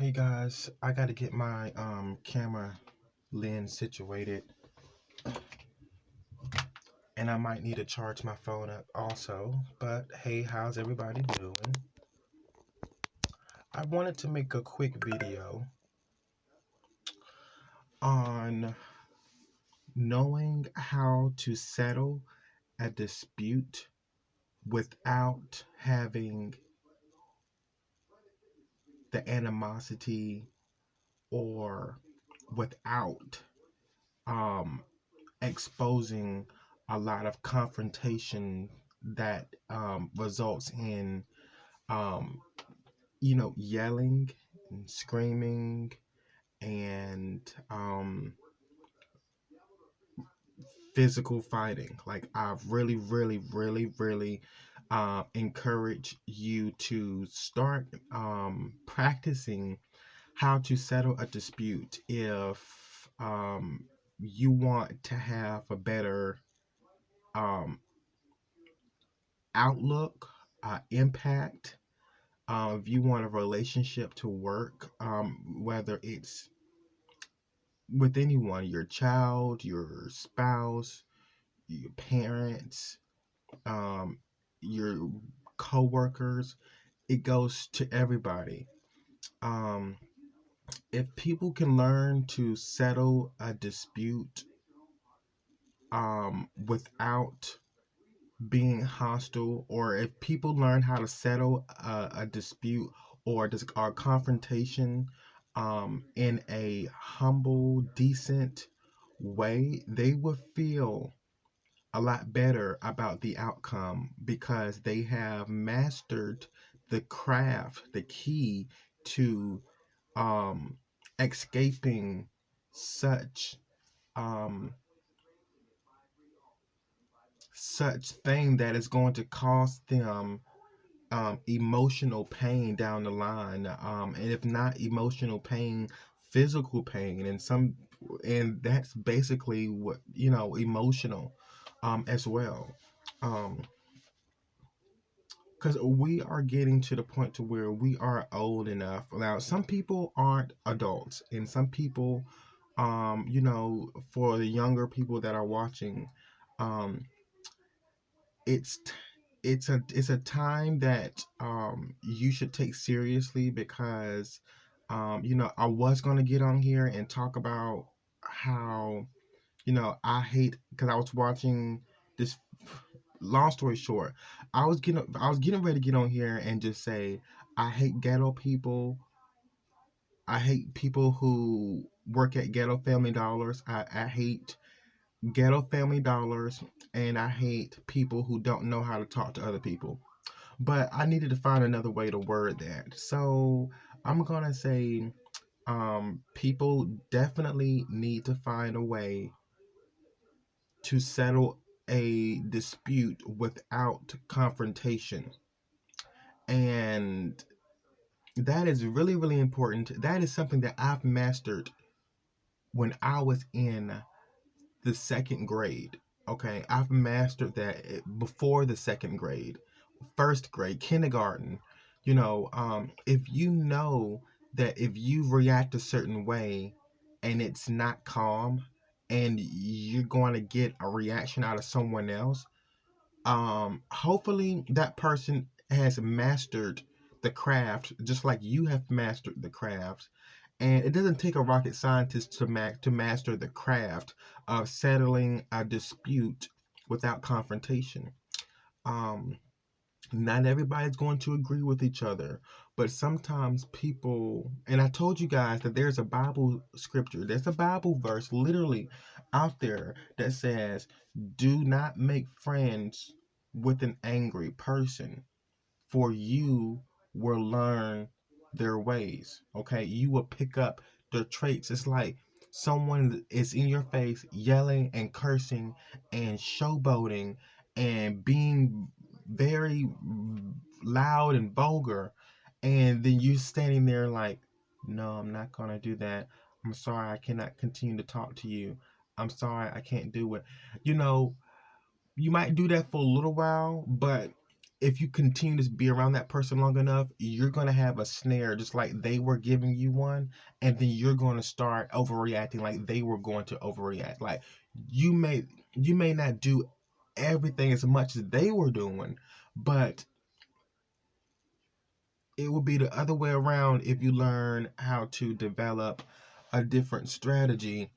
Hey guys, I gotta get my camera lens situated, and I might need to charge my phone up also. But hey, how's everybody doing? I wanted to make a quick video on knowing how to settle a dispute without having the animosity or without um exposing a lot of confrontation that results in um, yelling and screaming and physical fighting. Like I really encourage you to start practicing how to settle a dispute if you want to have a better um, outlook, impact. If you want a relationship to work, whether it's with anyone, your child, your spouse, your parents, um, your coworkers, it goes to everybody. Um, if people can learn to settle a dispute without being hostile, or if people learn how to settle a dispute or confrontation in a humble, decent way, they will feel a lot better about the outcome because they have mastered the craft, the key to um, escaping such um, such thing that is going to cost them emotional pain down the line, and if not emotional pain, physical pain, and that's basically what emotional, as well, because we are getting to the point to where we are old enough. Now, some people aren't adults, and some people, for the younger people that are watching, um, it's it's a time that you should take seriously because I was going to get on here and talk about how I hate, because I was watching this. Long story short, I was getting ready to get on here and just say I hate ghetto people. I hate people who work at Ghetto Family Dollars. I hate Ghetto Family Dollars, and I hate people who don't know how to talk to other people. But I needed to find another way to word that. So I'm gonna say people definitely need to find a way to settle a dispute without confrontation. And that is really important. That is something that I've mastered when I was in the second grade. Okay, I've mastered that before the second grade, first grade, kindergarten. If you know that if you react a certain way and it's not calm and you're going to get a reaction out of someone else, hopefully that person has mastered the craft just like you have mastered the craft. And it doesn't take a rocket scientist to master the craft of settling a dispute without confrontation. Um, Not everybody's going to agree with each other, but sometimes people, and I told you guys that there's a Bible scripture, there's a Bible verse literally out there that says, do not make friends with an angry person, for you will learn their ways. Okay, you will pick up their traits. It's like someone is in your face yelling and cursing and showboating and being very loud and vulgar, and then you standing there like, no, I'm not gonna do that. I'm sorry, I cannot continue to talk to you. I'm sorry, I can't do it. You know, you might do that for a little while, but if you continue to be around that person long enough, you're going to have a snare just like they were giving you one, and then you're going to start overreacting like they were going to overreact. Like you may you may not do everything as much as they were doing, but it will be the other way around if you learn how to develop a different strategy.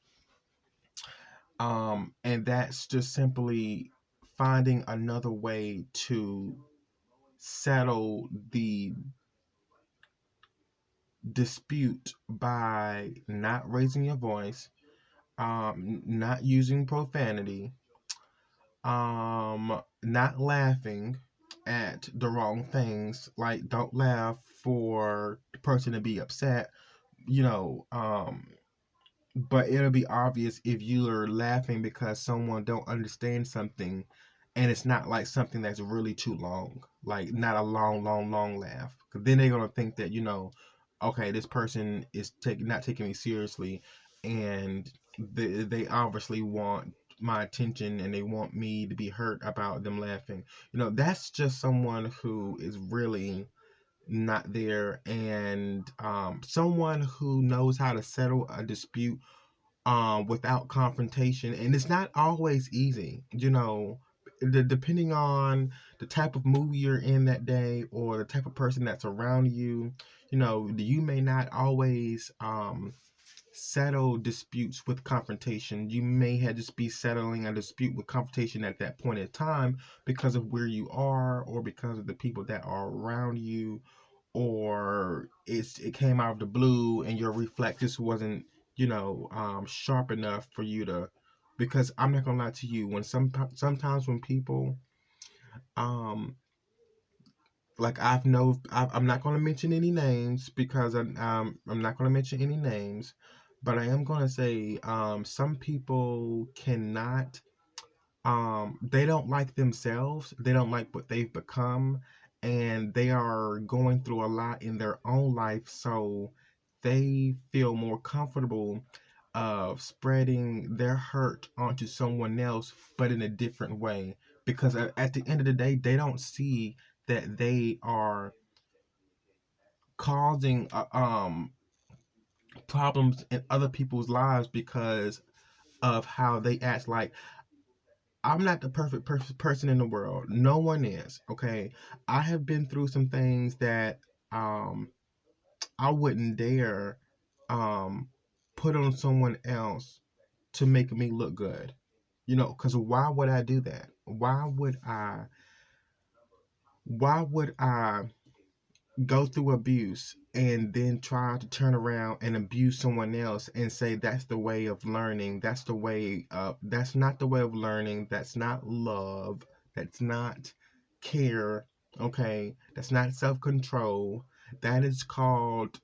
And that's just simply finding another way to settle the dispute by not raising your voice, not using profanity, not laughing at the wrong things. Like, don't laugh for the person to be upset, you know. But it'll be obvious if you are laughing because someone don't understand something, and it's not like something that's really too long, like not a long laugh. Cause then they're gonna think that okay, this person is not taking me seriously, and they obviously want my attention and they want me to be hurt about them laughing. That's just someone who is really not there, and someone who knows how to settle a dispute without confrontation. And it's not always easy, depending on the type of movie you're in that day or the type of person that's around you. You may not always settle disputes with confrontation. You may have just be settling a dispute with confrontation at that point in time because of where you are or because of the people that are around you, or it came out of the blue and your reflex just wasn't sharp enough for you to. Because I'm not gonna lie to you, sometimes when people like I'm not gonna mention any names because I'm not gonna mention any names, but I am gonna say some people cannot they don't like themselves, they don't like what they've become, and they are going through a lot in their own life, so they feel more comfortable of spreading their hurt onto someone else, but in a different way, because at the end of the day they don't see that they are causing problems in other people's lives because of how they act. Like, I'm not the perfect person in the world. No one is. Okay, I have been through some things that um, I wouldn't dare um, put on someone else to make me look good. Because why would I do that? Why would I? Why would I go through abuse and then try to turn around and abuse someone else and say that's the way of learning? That's not the way of learning. That's not love. That's not care. Okay, that's not self-control. That is called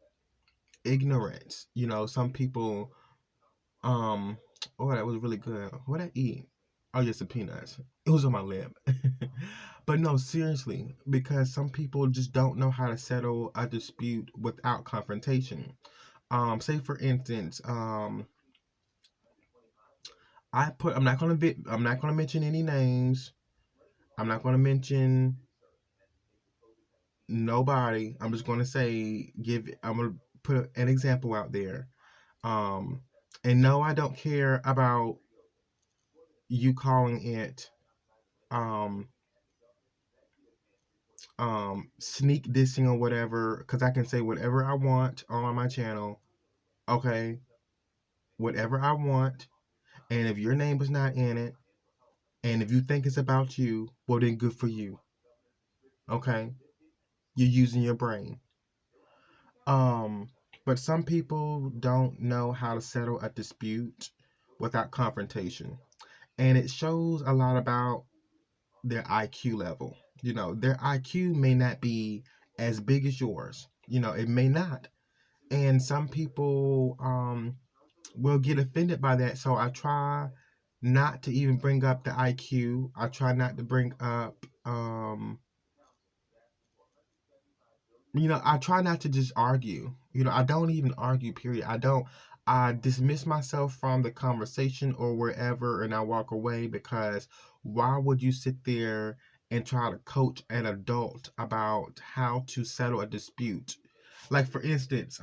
ignorance. Some people um oh, that was really good. What I eat? Oh, yes, the peanuts. It was on my lip. But no, seriously, because some people just don't know how to settle a dispute without confrontation. Say for instance, I'm not gonna mention any names. I'm not gonna mention nobody. I'm just gonna say I'm gonna put an example out there. Um, and no, I don't care about you calling it um sneak dissing or whatever, because I can say whatever I want on my channel. Okay, whatever I want, and if your name is not in it, and if you think it's about you, well then good for you. Okay, you're using your brain. um but some people don't know how to settle a dispute without confrontation, and it shows a lot about their IQ level. Their IQ may not be as big as yours. It may not. And some people will get offended by that. So I try not to even bring up the IQ. I try not to bring up, I try not to just argue. I don't even argue, period. I dismiss myself from the conversation or wherever and I walk away, because why would you sit there and try to coach an adult about how to settle a dispute. Like for instance,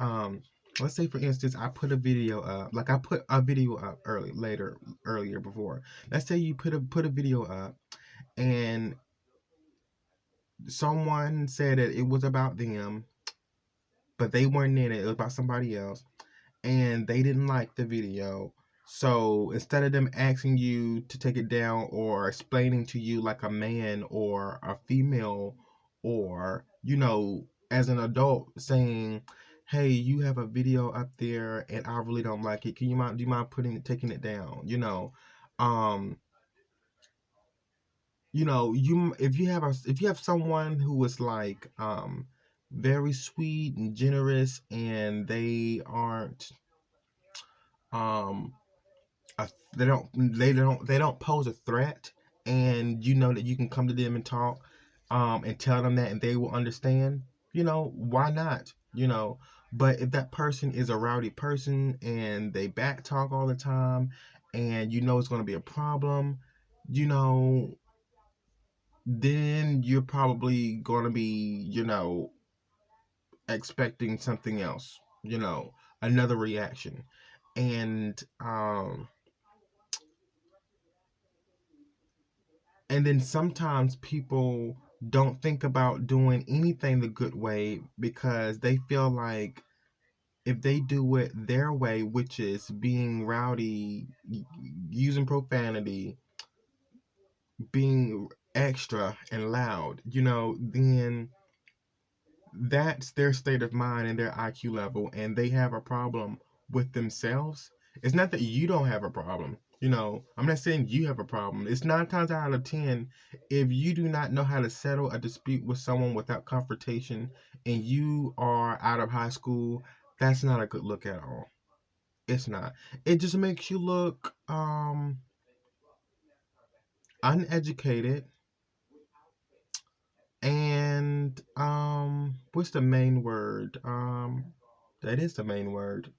let's say for instance I put a video up, like I put a video up earlier before. Let's say you put a video up and someone said that it was about them, but they weren't in it. It was about somebody else, and they didn't like the video. So instead of them asking you to take it down or explaining to you like a man or a female, or as an adult saying, "Hey, you have a video up there, and I really don't like it. Can you mind? Do you mind taking it down?" Um, you if you have someone who is like very sweet and generous, and they aren't um they don't pose a threat, and you know that you can come to them and talk and tell them that, and they will understand, why not, but if that person is a rowdy person and they back talk all the time, and it's going to be a problem, you know then you're probably going to be expecting something else, another reaction. And um and then sometimes people don't think about doing anything the good way, because they feel like if they do it their way, which is being rowdy, using profanity, being extra and loud, then that's their state of mind and their IQ level, and they have a problem with themselves. It's not that you don't have a problem. I'm not saying you have a problem. It's 9 times out of 10, if you do not know how to settle a dispute with someone without confrontation, and you are out of high school, that's not a good look at all. It's not. It just makes you look uneducated, and what's the main word? That is the main word.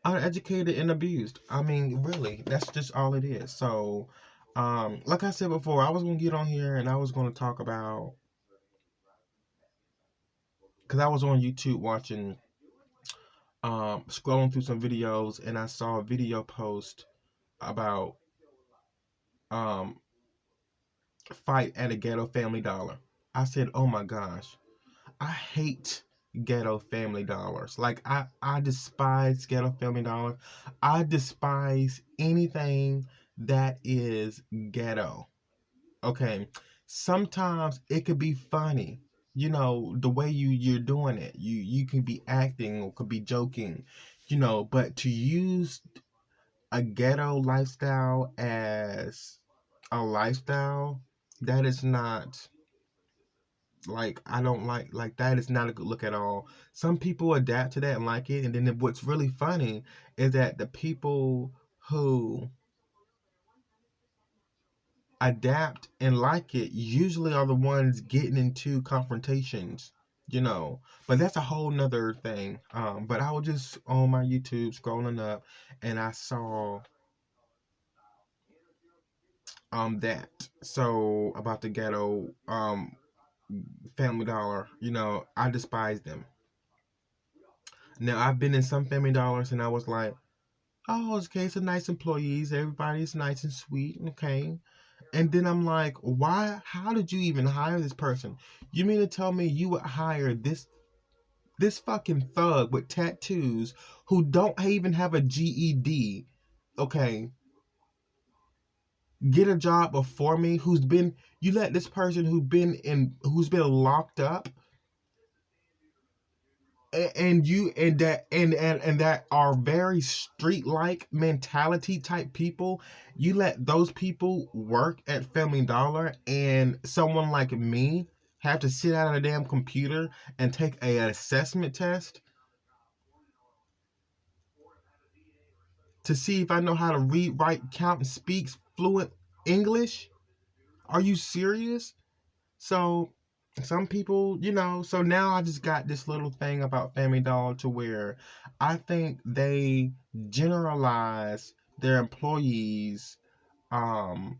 Uneducated and abused. I mean, really, that's just all it is. So, like I said before, I was gonna get on here and I was gonna talk about, because I was on YouTube watching, scrolling through some videos, and I saw a video post about um fight at a Ghetto Family Dollar. I said, oh my gosh, I hate Ghetto Family Dollars. Like I despise Ghetto Family Dollars. I despise anything that is ghetto. Okay. Sometimes it could be funny. The way you're doing it. You can be acting or could be joking, but to use a ghetto lifestyle as a lifestyle, that is not, like, I don't like that is not a good look at all. Some people adapt to that and like it, and then what's really funny is that the people who adapt and like it usually are the ones getting into confrontations, but that's a whole nother thing. But I was just on my YouTube scrolling up, and I saw that, so about the Ghetto Family Dollar. I despise them. Now, I've been in some Family Dollars, and I was like, oh, okay, it's a nice employees. Everybody's nice and sweet. Okay. And then I'm like, why? How did you even hire this person? You mean to tell me you would hire this fucking thug with tattoos who don't even have a GED? Okay, get a job before me. You let this person who's been locked up, and you and that are very street like mentality type people, you let those people work at Family Dollar, and someone like me have to sit at a damn computer and take an assessment test to see if I know how to read, write, count, and speak fluent English? Are you serious? So some people, so now I just got this little thing about Family Dollar, to where I think they generalize their employees um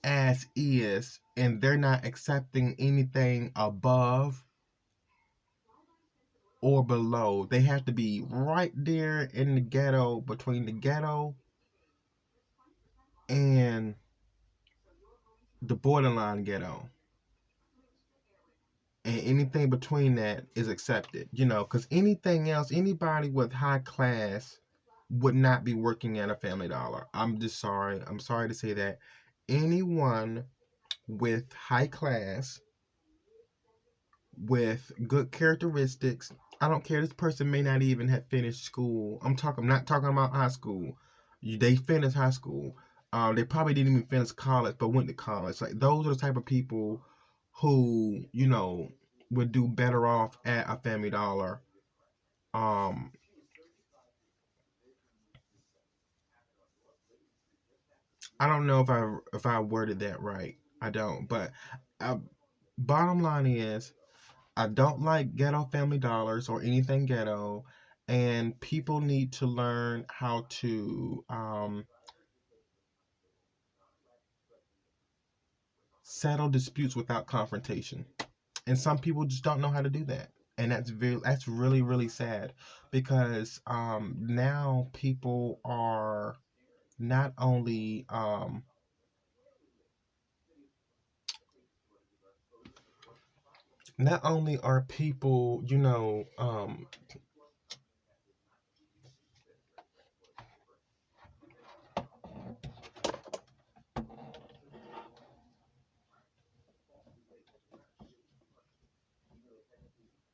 as is, and they're not accepting anything above or below. They have to be right there in the ghetto, between the ghetto and the borderline ghetto. And anything between that is accepted, because anything else, anybody with high class would not be working at a Family Dollar. I'm just sorry. I'm sorry to say that. Anyone with high class, with good characteristics, I don't care. This person may not even have finished school. I'm not talking about high school. They finished high school. They probably didn't even finish college, but went to college. Like those are the type of people who would do better off at a Family Dollar. Um, I don't know if I worded that right. I don't, but uh, bottom line is I don't like ghetto Family Dollars or anything ghetto, and people need to learn how to settle disputes without confrontation. And some people just don't know how to do that, and that's really really sad because now people are not only not only are people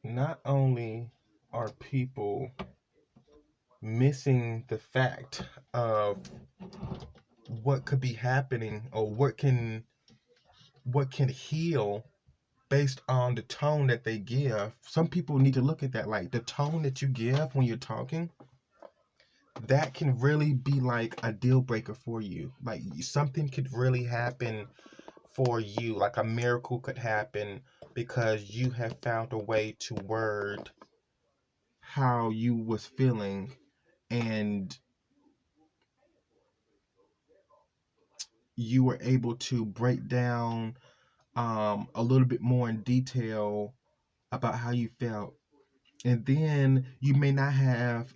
not only are people missing the fact of what could be happening or what can heal based on the tone that they give. Some people need to look at that, like the tone that you give when you're talking, that can really be like a deal breaker for you. Like something could really happen for you, like a miracle could happen because you have found a way to word how you was feeling, and you were able to break down a little bit more in detail about how you felt. And then you may not have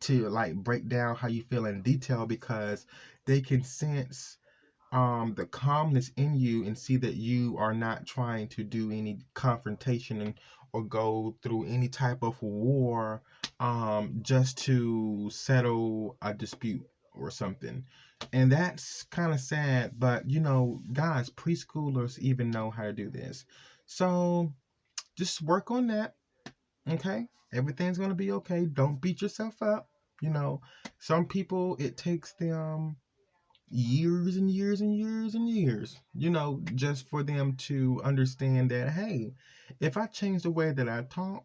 to like break down how you feel in detail because they can sense the calmness in you and see that you are not trying to do any confrontation or go through any type of war just to settle a dispute or something. And that's kind of sad, but guys, preschoolers even know how to do this. So just work on that, okay? Everything's gonna be okay. Don't beat yourself up. You know, some people it takes them years and years and years and years, just for them to understand that, hey, if I change the way that I talk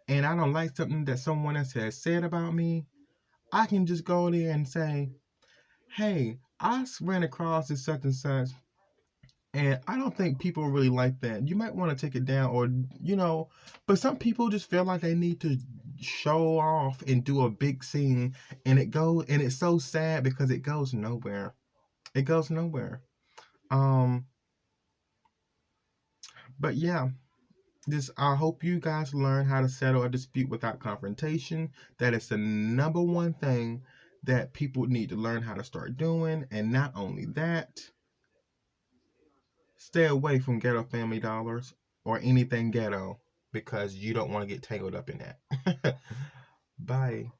and I don't like something that someone else has said about me, I can just go there and say, hey, ran across this such and such, and I don't think people really like that. You might want to take it down, or, but some people just feel like they need to show off and do a big scene, and it's so sad because it goes nowhere. It goes nowhere. Um, but yeah, this I hope you guys learn how to settle a dispute without confrontation. That is the number one thing that people need to learn how to start doing. And not only that, stay away from ghetto Family Dollars or anything ghetto because you don't want to get tangled up in that. Bye.